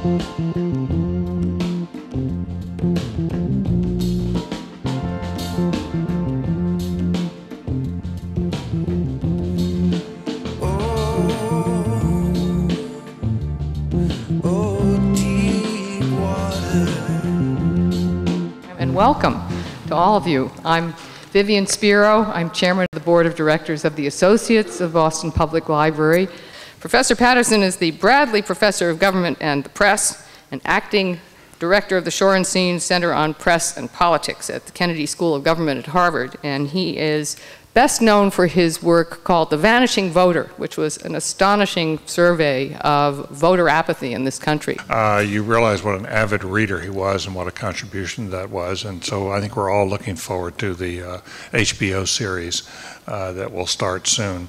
And welcome to all of you. I'm Vivian Spiro. I'm chairman of the board of directors of the Associates of Boston Public Library. Professor Patterson is the Bradley Professor of Government and the Press and acting director of the Shorenstein Center on Press and Politics at the Kennedy School of Government at Harvard. And he is best known for his work called The Vanishing Voter, which was an astonishing survey of voter apathy in this country. You realize what an avid reader he was and what a contribution that was, and so I think we're all looking forward to the HBO series that will start soon,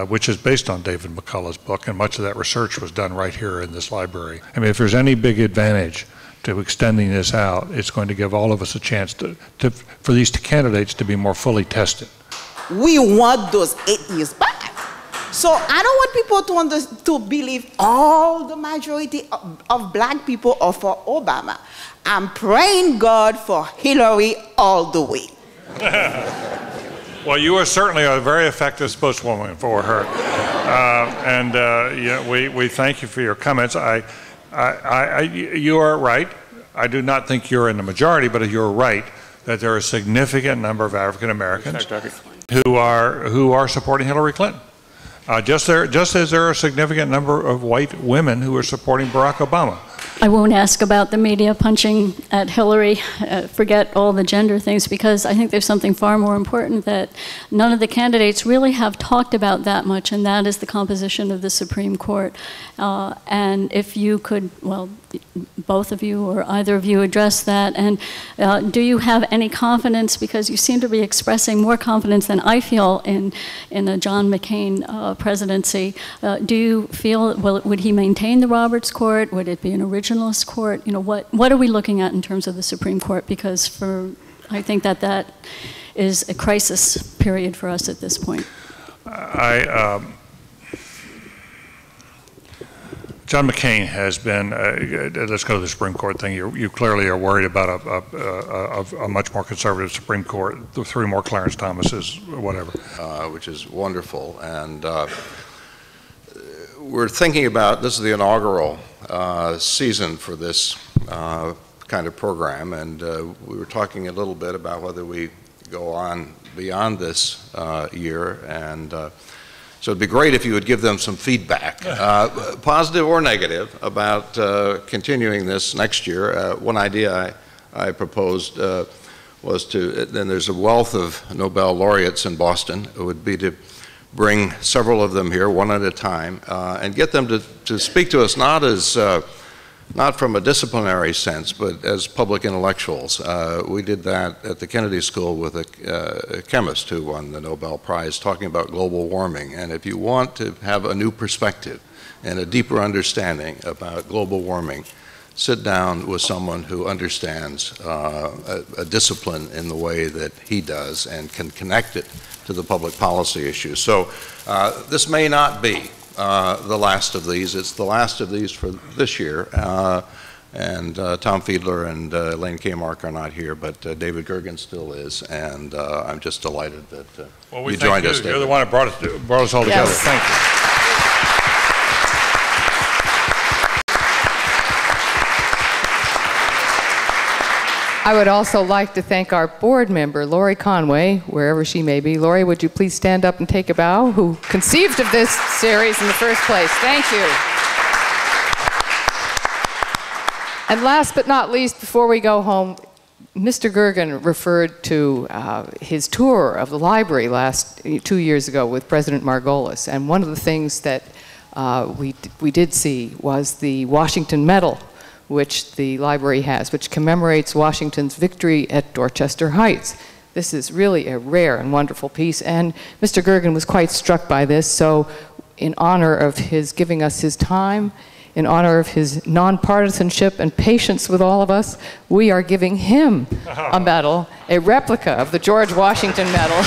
which is based on David McCullough's book, and much of that research was done right here in this library. I mean, if there's any big advantage to extending this out, it's going to give all of us a chance for these candidates to be more fully tested. We want those 8 years back. So I don't want people to believe all the majority of black people are for Obama. I'm praying God for Hillary all the way. Well, you are certainly a very effective spokeswoman for her. Yeah, we thank you for your comments. You are right. I do not think you're in the majority, but you're right that there are a significant number of African Americans who are supporting Hillary Clinton. Just as there are a significant number of white women who are supporting Barack Obama. I won't ask about the media punching at Hillary, forget all the gender things, because I think there's something far more important that none of the candidates really have talked about that much, and that is the composition of the Supreme Court. And if you could, well, both of you or either of you address that, and do you have any confidence, because you seem to be expressing more confidence than I feel in a John McCain presidency. Do you feel, well, would he maintain the Roberts Court? Would it be an originalist court? You know, what are we looking at in terms of the Supreme Court? Because I think that is a crisis period for us at this point. John McCain has been, let's go to the Supreme Court thing. You clearly are worried about a much more conservative Supreme Court, 3 more Clarence Thomases, whatever. Which is wonderful. And we're thinking about, this is the inaugural season for this kind of program, and we were talking a little bit about whether we go on beyond this year, and so it'd be great if you would give them some feedback, positive or negative, about continuing this next year. One idea I proposed was to, then there's a wealth of Nobel laureates in Boston. It would be to bring several of them here, one at a time, and get them to speak to us not from a disciplinary sense, but as public intellectuals. We did that at the Kennedy School with a chemist who won the Nobel Prize, talking about global warming. And if you want to have a new perspective and a deeper understanding about global warming, sit down with someone who understands a discipline in the way that he does and can connect it to the public policy issues. So this may not be the last of these. It's the last of these for this year. And Tom Fiedler and Elaine Kmark are not here, but David Gergen still is. And I'm just delighted that you joined us, David. You're the one that brought us all together. Yes. Thank you. I would also like to thank our board member, Lori Conway, wherever she may be. Lori, would you please stand up and take a bow, who conceived of this series in the first place. Thank you. And last but not least, before we go home, Mr. Gergen referred to his tour of the library 2 years ago with President Margolis. And one of the things that we did see was the Washington Medal, which the library has, which commemorates Washington's victory at Dorchester Heights. This is really a rare and wonderful piece, and Mr. Gergen was quite struck by this, so in honor of his giving us his time, in honor of his nonpartisanship and patience with all of us, we are giving him a medal, a replica of the George Washington Medal.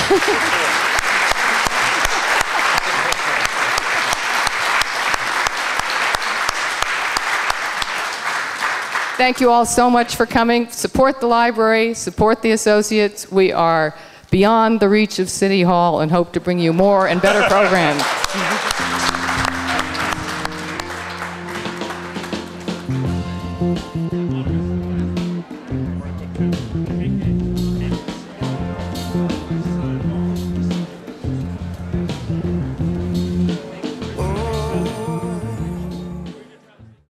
Thank you all so much for coming. Support the library, support the associates. We are beyond the reach of City Hall and hope to bring you more and better programs.